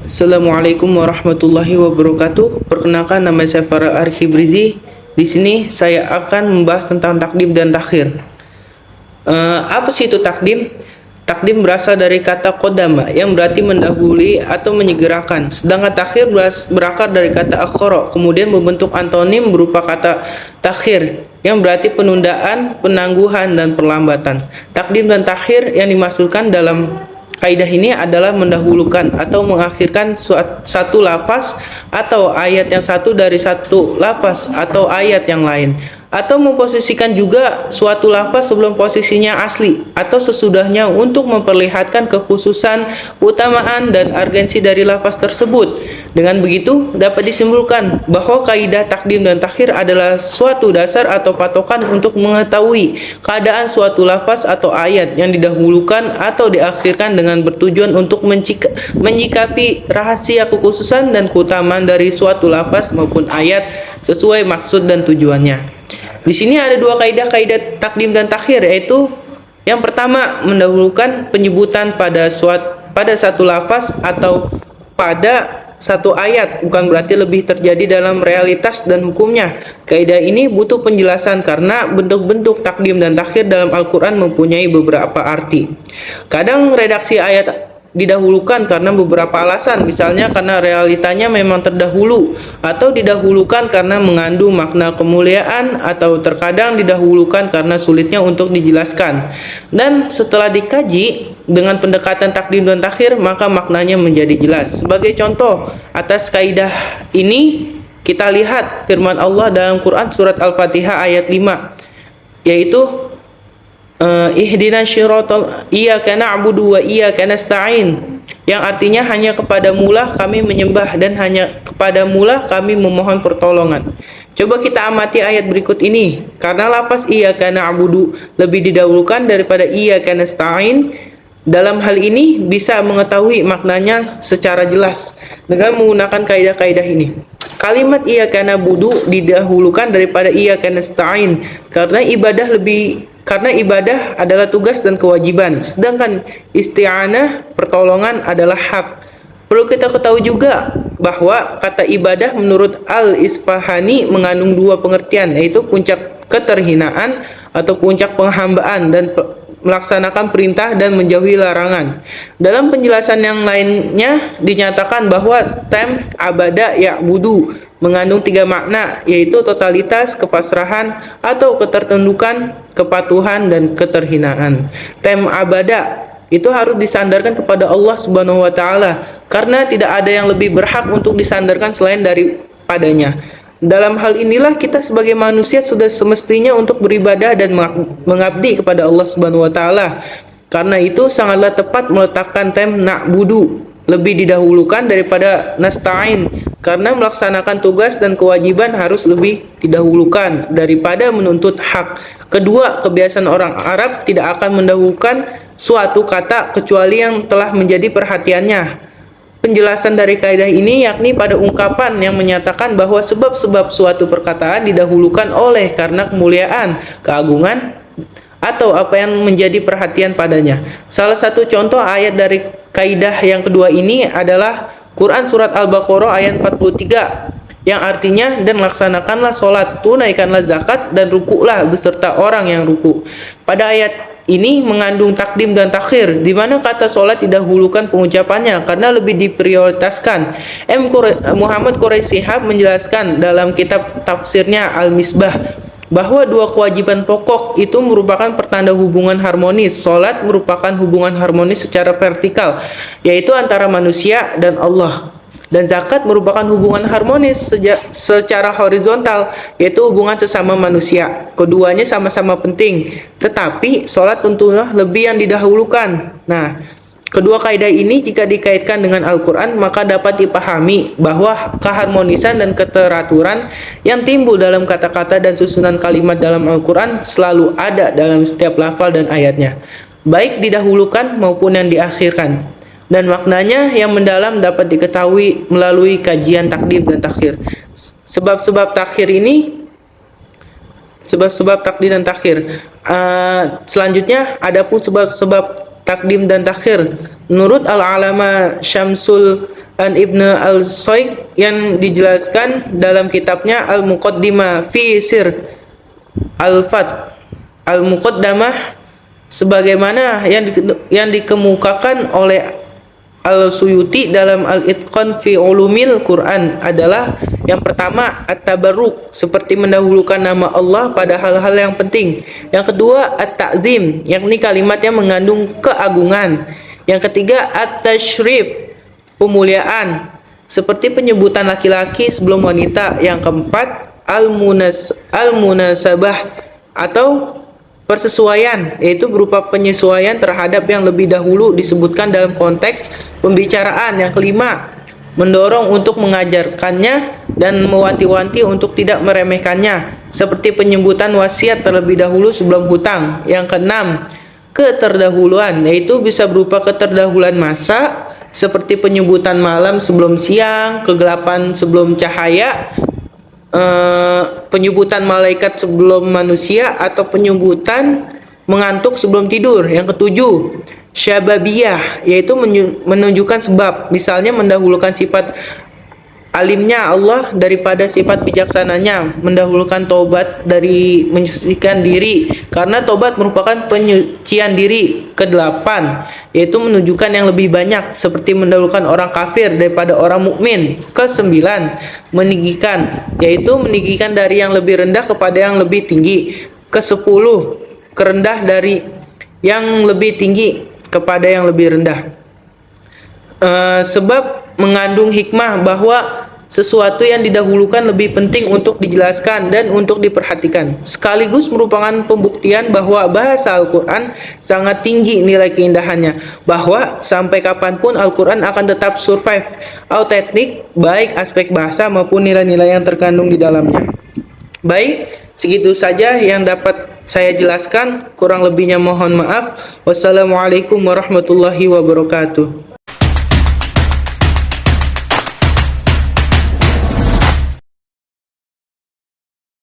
Assalamualaikum warahmatullahi wabarakatuh. Perkenalkan, nama saya Farah Arhibrizi. Di sini saya akan membahas tentang takdim dan takhir. Apa sih itu takdim? Takdim berasal dari kata kodama yang berarti mendahului atau menyegerakan. Sedangkan takhir berakar dari kata akhara, kemudian membentuk antonim berupa kata takhir yang berarti penundaan, penangguhan, dan perlambatan. Takdim dan takhir yang dimaksudkan dalam kaidah ini adalah mendahulukan atau mengakhirkan satu lafaz atau ayat yang satu dari satu lafaz atau ayat yang lain, atau memposisikan juga suatu lafaz sebelum posisinya asli atau sesudahnya untuk memperlihatkan kekhususan, keutamaan, dan urgensi dari lafaz tersebut. Dengan begitu dapat disimpulkan bahwa kaidah takdim dan takhir adalah suatu dasar atau patokan untuk mengetahui keadaan suatu lafaz atau ayat yang didahulukan atau diakhirkan dengan bertujuan untuk menyikapi rahasia, kekhususan, dan keutamaan dari suatu lafaz maupun ayat sesuai maksud dan tujuannya. Di sini ada dua kaidah takdim dan takhir, yaitu yang pertama mendahulukan penyebutan pada satu lafaz atau pada satu ayat, bukan berarti lebih terjadi dalam realitas dan hukumnya. Kaidah ini butuh penjelasan karena bentuk-bentuk takdim dan takhir dalam Al-Quran mempunyai beberapa arti. Kadang redaksi ayat didahulukan karena beberapa alasan, misalnya karena realitanya memang terdahulu, atau didahulukan karena mengandung makna kemuliaan, atau terkadang didahulukan karena sulitnya untuk dijelaskan. Dan setelah dikaji dengan pendekatan takdim dan takhir, maka maknanya menjadi jelas. Sebagai contoh atas kaidah ini, kita lihat firman Allah dalam Quran surat Al-Fatihah ayat 5, yaitu ihdinas syiratal iyyaka na'budu wa iyyaka nasta'in, yang artinya hanya kepadamu lah kami menyembah dan hanya kepadamu lah kami memohon pertolongan. Coba kita amati ayat berikut ini. Karena lafaz iyyaka na'budu lebih didahulukan daripada iyyaka nasta'in, dalam hal ini bisa mengetahui maknanya secara jelas dengan menggunakan kaidah-kaidah ini. Kalimat iyyaka na'budu didahulukan daripada iyyaka nasta'in karena ibadah adalah tugas dan kewajiban, sedangkan isti'anah, pertolongan, adalah hak. Perlu kita ketahui juga bahwa kata ibadah menurut Al-Isfahani mengandung dua pengertian, yaitu puncak keterhinaan atau puncak penghambaan dan melaksanakan perintah dan menjauhi larangan. Dalam penjelasan yang lainnya dinyatakan bahwa tem abada ya'budu mengandung tiga makna, yaitu totalitas, kepasrahan, atau ketertundukan, kepatuhan, dan keterhinaan. Tem abada itu harus disandarkan kepada Allah Subhanahu wa taala karena tidak ada yang lebih berhak untuk disandarkan selain daripadanya. Dalam hal inilah kita sebagai manusia sudah semestinya untuk beribadah dan mengabdi kepada Allah Subhanahu wa taala. Karena itu sangatlah tepat meletakkan tem na'budu lebih didahulukan daripada nasta'in, karena melaksanakan tugas dan kewajiban harus lebih didahulukan daripada menuntut hak. Kedua, kebiasaan orang Arab tidak akan mendahulukan suatu kata kecuali yang telah menjadi perhatiannya. Penjelasan dari kaidah ini yakni pada ungkapan yang menyatakan bahwa sebab-sebab suatu perkataan didahulukan oleh karena kemuliaan, keagungan, atau apa yang menjadi perhatian padanya. Salah satu contoh ayat dari kaidah yang kedua ini adalah Quran surat Al-Baqarah ayat 43, yang artinya, dan laksanakanlah sholat, tunaikanlah zakat, dan rukuklah beserta orang yang ruku. Pada ayat ini mengandung takdim dan takhir, di mana kata sholat didahulukan pengucapannya karena lebih diprioritaskan. Muhammad Quraisy Shihab menjelaskan dalam kitab tafsirnya Al-Misbah bahwa dua kewajiban pokok itu merupakan pertanda hubungan harmonis. Sholat merupakan hubungan harmonis secara vertikal, yaitu antara manusia dan Allah. Dan zakat merupakan hubungan harmonis secara horizontal, yaitu hubungan sesama manusia. Keduanya sama-sama penting, tetapi sholat tentunya lebih yang didahulukan. Nah, kedua kaidah ini jika dikaitkan dengan Al-Quran, maka dapat dipahami bahwa keharmonisan dan keteraturan yang timbul dalam kata-kata dan susunan kalimat dalam Al-Quran selalu ada dalam setiap lafal dan ayatnya, baik didahulukan maupun yang diakhirkan. Dan maknanya yang mendalam dapat diketahui melalui kajian takdim dan takhir. Sebab-sebab takdim dan takhir. Selanjutnya, adapun sebab-sebab takdim dan takhir menurut Al-Alama Syamsul an Ibnu Al-Syaikh yang dijelaskan dalam kitabnya Al-Muqaddimah fi Sir Al-Fat Al-Muqaddamah sebagaimana yang dikemukakan oleh Al-Suyuti dalam Al-Itqan fi Ulumil Quran adalah yang pertama at-tabarruk seperti mendahulukan nama Allah pada hal-hal yang penting. Yang kedua at-ta'zim yakni kalimat yang mengandung keagungan. Yang ketiga at-tasyrif pemuliaan seperti penyebutan laki-laki sebelum wanita. Yang keempat al-munasabah atau persesuaian, yaitu berupa penyesuaian terhadap yang lebih dahulu disebutkan dalam konteks pembicaraan. Yang kelima, mendorong untuk mengajarkannya dan mewanti-wanti untuk tidak meremehkannya, seperti penyebutan wasiat terlebih dahulu sebelum hutang. Yang keenam, keterdahuluan, yaitu bisa berupa keterdahuluan masa, seperti penyebutan malam sebelum siang, kegelapan sebelum cahaya, penyebutan malaikat sebelum manusia, atau penyebutan mengantuk sebelum tidur. Yang ketujuh, syababiyah, yaitu menunjukkan sebab, misalnya mendahulukan sifat alimnya Allah daripada sifat bijaksananya, mendahulukan tobat dari menyucikan diri karena tobat merupakan penyucian diri. Kedelapan, yaitu menunjukkan yang lebih banyak seperti mendahulukan orang kafir daripada orang mukmin. Kesembilan, meninggikan, yaitu meninggikan dari yang lebih rendah kepada yang lebih tinggi. Kesepuluh, kerendah dari yang lebih tinggi kepada yang lebih rendah. Sebab mengandung hikmah bahwa sesuatu yang didahulukan lebih penting untuk dijelaskan dan untuk diperhatikan, sekaligus merupakan pembuktian bahwa bahasa Al-Quran sangat tinggi nilai keindahannya, bahwa sampai kapanpun Al-Quran akan tetap survive, autentik, baik aspek bahasa maupun nilai-nilai yang terkandung di dalamnya. Baik, segitu saja yang dapat saya jelaskan, kurang lebihnya mohon maaf. Wassalamualaikum warahmatullahi wabarakatuh.